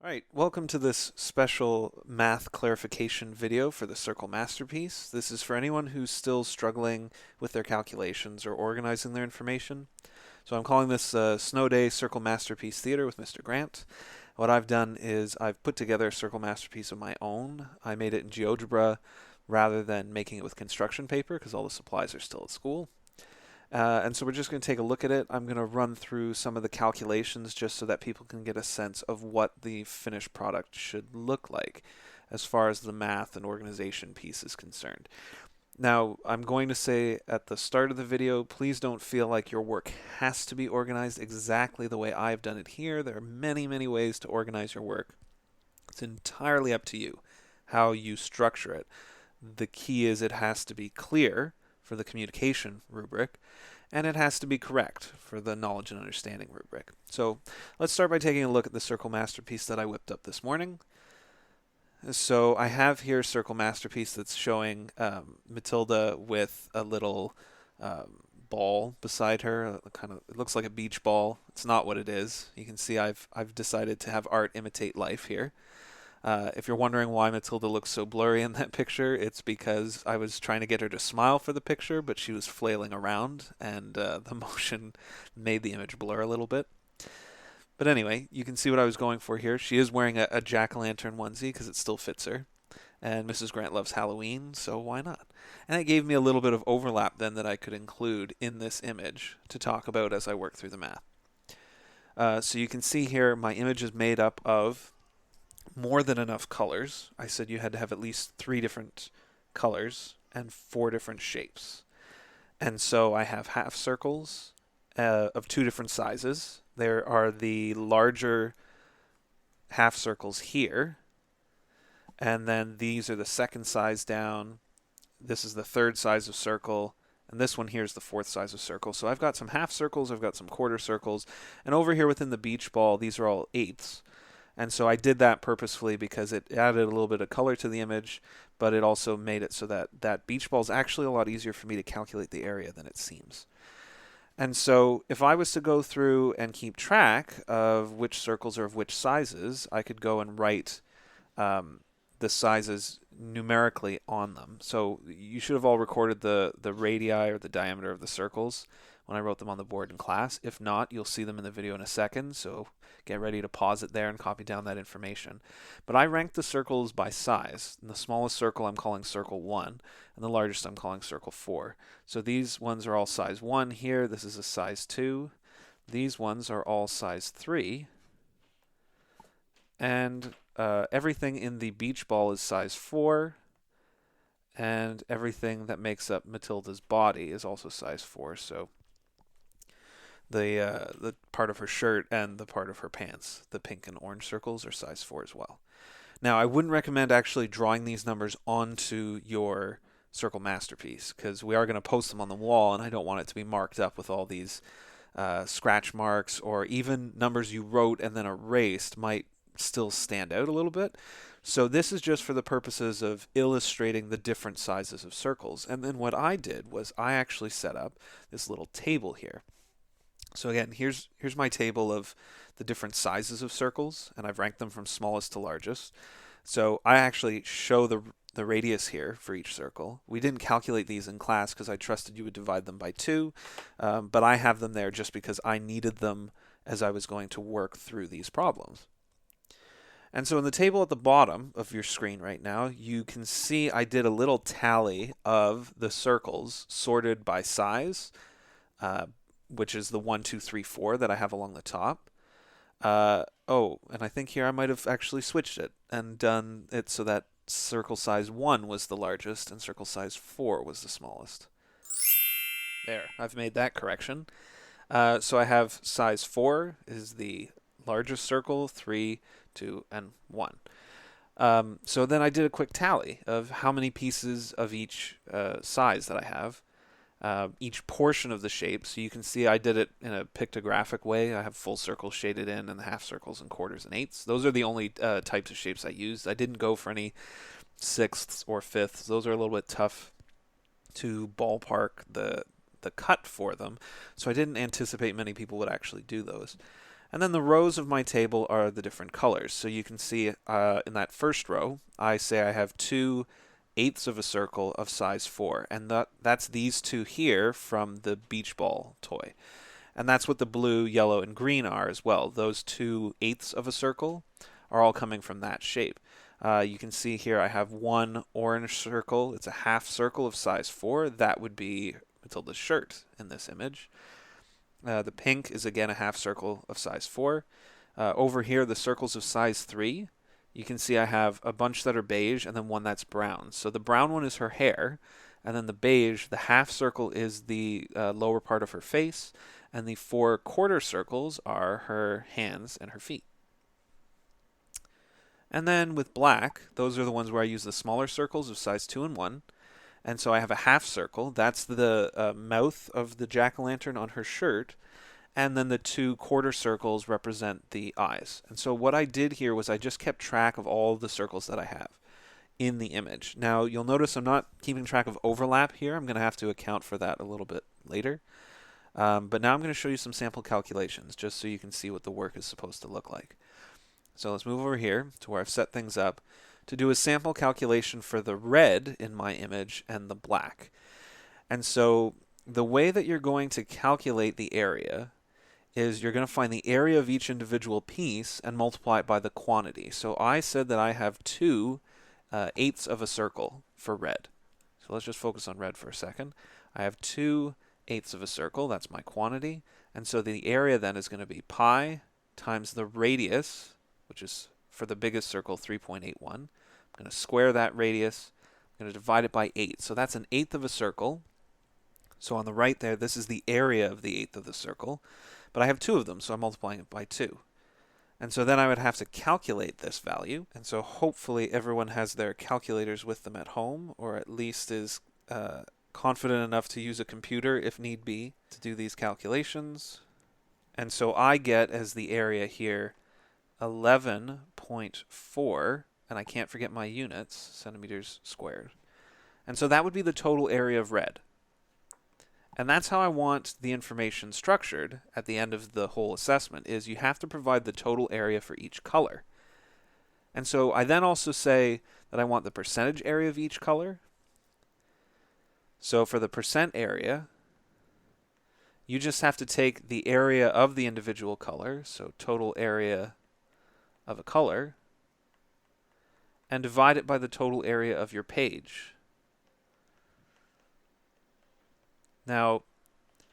Alright, welcome to this special math clarification video for the Circle Masterpiece. This is for anyone who's still struggling with their calculations or organizing their information. So I'm calling this Snow Day Circle Masterpiece Theater with Mr. Grant. What I've done is I've put together a Circle Masterpiece of my own. I made it in GeoGebra rather than making it with construction paper because all the supplies are still at school. And so we're just going to take a look at it. I'm going to run through some of the calculations just so that people can get a sense of what the finished product should look like as far as the math and organization piece is concerned. Now, I'm going to say at the start of the video, please don't feel like your work has to be organized exactly the way I've done it here. There are many, many ways to organize your work. It's entirely up to you how you structure it. The key is it has to be clear for the communication rubric, and it has to be correct for the knowledge and understanding rubric. So let's start by taking a look at the Circle Masterpiece that I whipped up this morning. So I have here Circle Masterpiece that's showing Matilda with a little ball beside her. It looks like a beach ball. It's not what it is. You can see I've decided to have art imitate life here. If you're wondering why Matilda looks so blurry in that picture, it's because I was trying to get her to smile for the picture, but she was flailing around, and the motion made the image blur a little bit. But anyway, you can see what I was going for here. She is wearing a jack-o'-lantern onesie because it still fits her. And Mrs. Grant loves Halloween, so why not? And it gave me a little bit of overlap then that I could include in this image to talk about as I work through the math. So you can see here my image is made up of more than enough colors. I said you had to have at least 3 different colors and 4 different shapes. And so I have half circles of 2 different sizes. There are the larger half circles here, and then these are the second size down. This is the third size of circle, and this one here is the fourth size of circle. So I've got some half circles, I've got some quarter circles, and over here within the beach ball, these are all eighths. And so I did that purposefully because it added a little bit of color to the image, but it also made it so that that beach ball is actually a lot easier for me to calculate the area than it seems. And so if I was to go through and keep track of which circles are of which sizes, I could go and write the sizes numerically on them. So you should have all recorded the radii or the diameter of the circles when I wrote them on the board in class. If not, you'll see them in the video in a second, so get ready to pause it there and copy down that information. But I ranked the circles by size. And the smallest circle I'm calling circle 1, and the largest I'm calling circle 4. So these ones are all size 1 here. This is a size 2. These ones are all size 3. And everything in the beach ball is size 4. And everything that makes up Matilda's body is also size 4. So the part of her shirt and the part of her pants, the pink and orange circles, are size 4 as well. Now, I wouldn't recommend actually drawing these numbers onto your Circle Masterpiece because we are going to post them on the wall, and I don't want it to be marked up with all these scratch marks, or even numbers you wrote and then erased might still stand out a little bit. So this is just for the purposes of illustrating the different sizes of circles. And then what I did was I actually set up this little table here. So again, here's my table of the different sizes of circles, and I've ranked them from smallest to largest. So I actually show the radius here for each circle. We didn't calculate these in class because I trusted you would divide them by 2, but I have them there just because I needed them as I was going to work through these problems. And so in the table at the bottom of your screen right now, you can see I did a little tally of the circles sorted by size, which is the 1, 2, 3, 4 that I have along the top. And I think here I might have actually switched it and done it so that circle size 1 was the largest and circle size 4 was the smallest. There, I've made that correction. So I have size 4 is the largest circle, 3, 2, and 1. So then I did a quick tally of how many pieces of each size that I have. Each portion of the shape. So you can see I did it in a pictographic way. I have full circles shaded in and the half circles and quarters and eighths. Those are the only types of shapes I used. I didn't go for any sixths or fifths. Those are a little bit tough to ballpark the cut for them. So I didn't anticipate many people would actually do those. And then the rows of my table are the different colors. So you can see in that first row, I say I have 2/8 of a circle of size 4. And that's these two here from the beach ball toy. And that's what the blue, yellow, and green are as well. Those 2/8 of a circle are all coming from that shape. You can see here I have one orange circle. It's a half circle of size 4. That would be Matilda's shirt in this image. The pink is again a half circle of size 4. Over here, the circles of size 3, you can see I have a bunch that are beige and then one that's brown. So the brown one is her hair, and then the beige, the half circle is the lower part of her face, and the 4 quarter circles are her hands and her feet. And then with black, those are the ones where I use the smaller circles of size 2 and 1. And so I have a half circle. That's the mouth of the jack-o'-lantern on her shirt. And then the 2 quarter circles represent the eyes. And so what I did here was I just kept track of all the circles that I have in the image. Now, you'll notice I'm not keeping track of overlap here. I'm going to have to account for that a little bit later. But now I'm going to show you some sample calculations just so you can see what the work is supposed to look like. So let's move over here to where I've set things up to do a sample calculation for the red in my image and the black. And so the way that you're going to calculate the area is you're going to find the area of each individual piece and multiply it by the quantity. So I said that I have 2/8 of a circle for red. So let's just focus on red for a second. I have 2/8 of a circle. That's my quantity. And so the area then is going to be pi times the radius, which is for the biggest circle 3.81. I'm going to square that radius. I'm going to divide it by 8. So that's 1/8 of a circle. So on the right there, this is the area of the 1/8 of the circle. But I have 2 of them, so I'm multiplying it by 2. And so then I would have to calculate this value. And so hopefully everyone has their calculators with them at home, or at least is confident enough to use a computer if need be to do these calculations. And so I get as the area here 11.4, and I can't forget my units, centimeters squared. And so that would be the total area of red. And that's how I want the information structured at the end of the whole assessment, is you have to provide the total area for each color. And so I then also say that I want the percentage area of each color. So for the percent area, you just have to take the area of the individual color, so total area of a color, and divide it by the total area of your page. Now,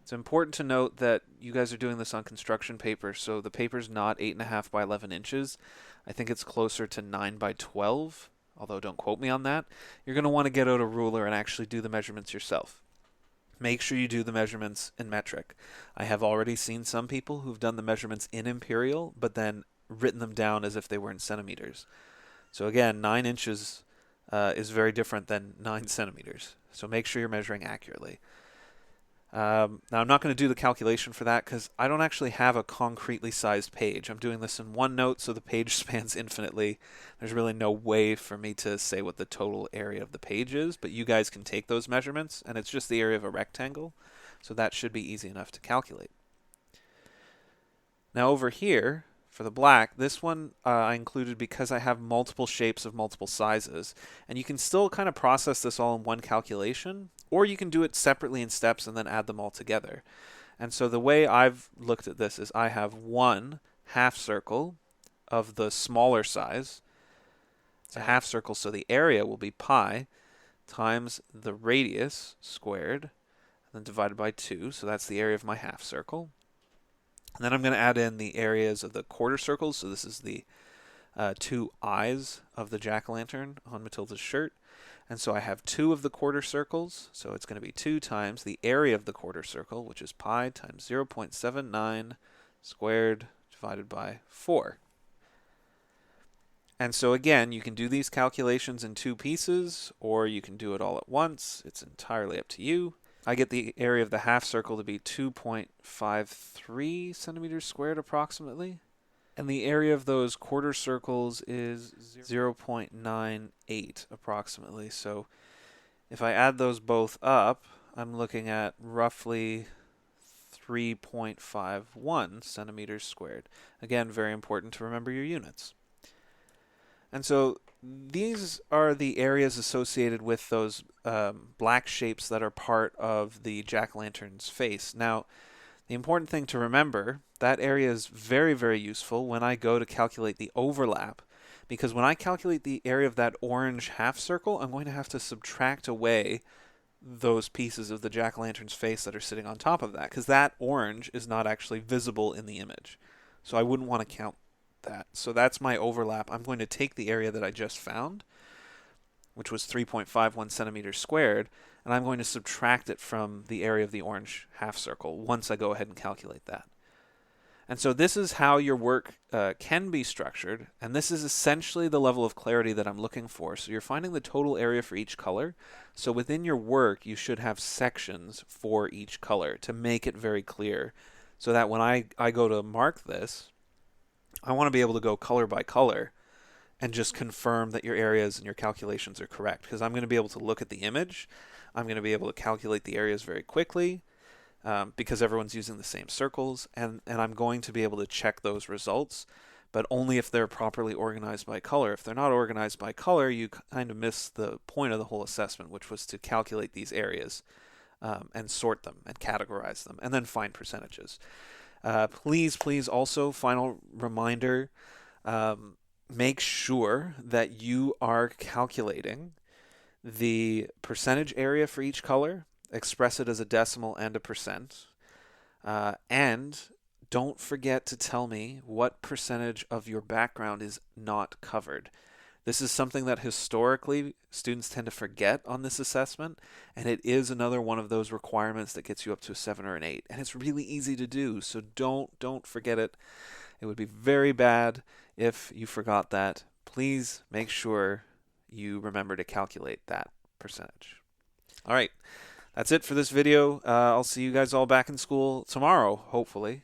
it's important to note that you guys are doing this on construction paper, so the paper's not 8.5 by 11 inches. I think it's closer to 9 by 12, although don't quote me on that. You're going to want to get out a ruler and actually do the measurements yourself. Make sure you do the measurements in metric. I have already seen some people who've done the measurements in imperial, but then written them down as if they were in centimeters. So again, 9 inches is very different than 9 centimeters. So make sure you're measuring accurately. Now I'm not going to do the calculation for that because I don't actually have a concretely sized page. I'm doing this in OneNote, so the page spans infinitely. There's really no way for me to say what the total area of the page is, but you guys can take those measurements, and it's just the area of a rectangle, so that should be easy enough to calculate. Now over here, for the black, this one I included because I have multiple shapes of multiple sizes, and you can still kind of process this all in one calculation, or you can do it separately in steps and then add them all together. And so the way I've looked at this is I have one half circle of the smaller size. It's a half circle, so the area will be pi times the radius squared, and then divided by 2, so that's the area of my half circle. And then I'm going to add in the areas of the quarter circles, so this is the 2 eyes of the jack-o'-lantern on Matilda's shirt. And so I have 2 of the quarter circles, so it's going to be 2 times the area of the quarter circle, which is pi times 0.79 squared divided by 4. And so again, you can do these calculations in 2 pieces, or you can do it all at once. It's entirely up to you. I get the area of the half circle to be 2.53 centimeters squared approximately. And the area of those quarter circles is 0.98 approximately. So if I add those both up, I'm looking at roughly 3.51 centimeters squared. Again, very important to remember your units. And so these are the areas associated with those black shapes that are part of the jack-o'-lantern's face. Now, the important thing to remember, that area is very, very useful when I go to calculate the overlap, because when I calculate the area of that orange half circle, I'm going to have to subtract away those pieces of the jack-o'-lantern's face that are sitting on top of that, because that orange is not actually visible in the image. So I wouldn't want to count that. So that's my overlap. I'm going to take the area that I just found, which was 3.51 centimeters squared, and I'm going to subtract it from the area of the orange half circle once I go ahead and calculate that. And so this is how your work can be structured, and this is essentially the level of clarity that I'm looking for. So you're finding the total area for each color. So within your work, you should have sections for each color to make it very clear, so that when I go to mark this, I want to be able to go color by color and just confirm that your areas and your calculations are correct, because I'm going to be able to look at the image. I'm going to be able to calculate the areas very quickly because everyone's using the same circles, and I'm going to be able to check those results, but only if they're properly organized by color. If they're not organized by color, you kind of miss the point of the whole assessment, which was to calculate these areas and sort them and categorize them and then find percentages. Please also, final reminder, make sure that you are calculating the percentage area for each color, express it as a decimal and a percent, and don't forget to tell me what percentage of your background is not covered. This is something that historically students tend to forget on this assessment, and it is another one of those requirements that gets you up to a 7 or an 8, and it's really easy to do, so don't forget it. It would be very bad if you forgot that. Please make sure you remember to calculate that percentage. All right, that's it for this video. I'll see you guys all back in school tomorrow, hopefully.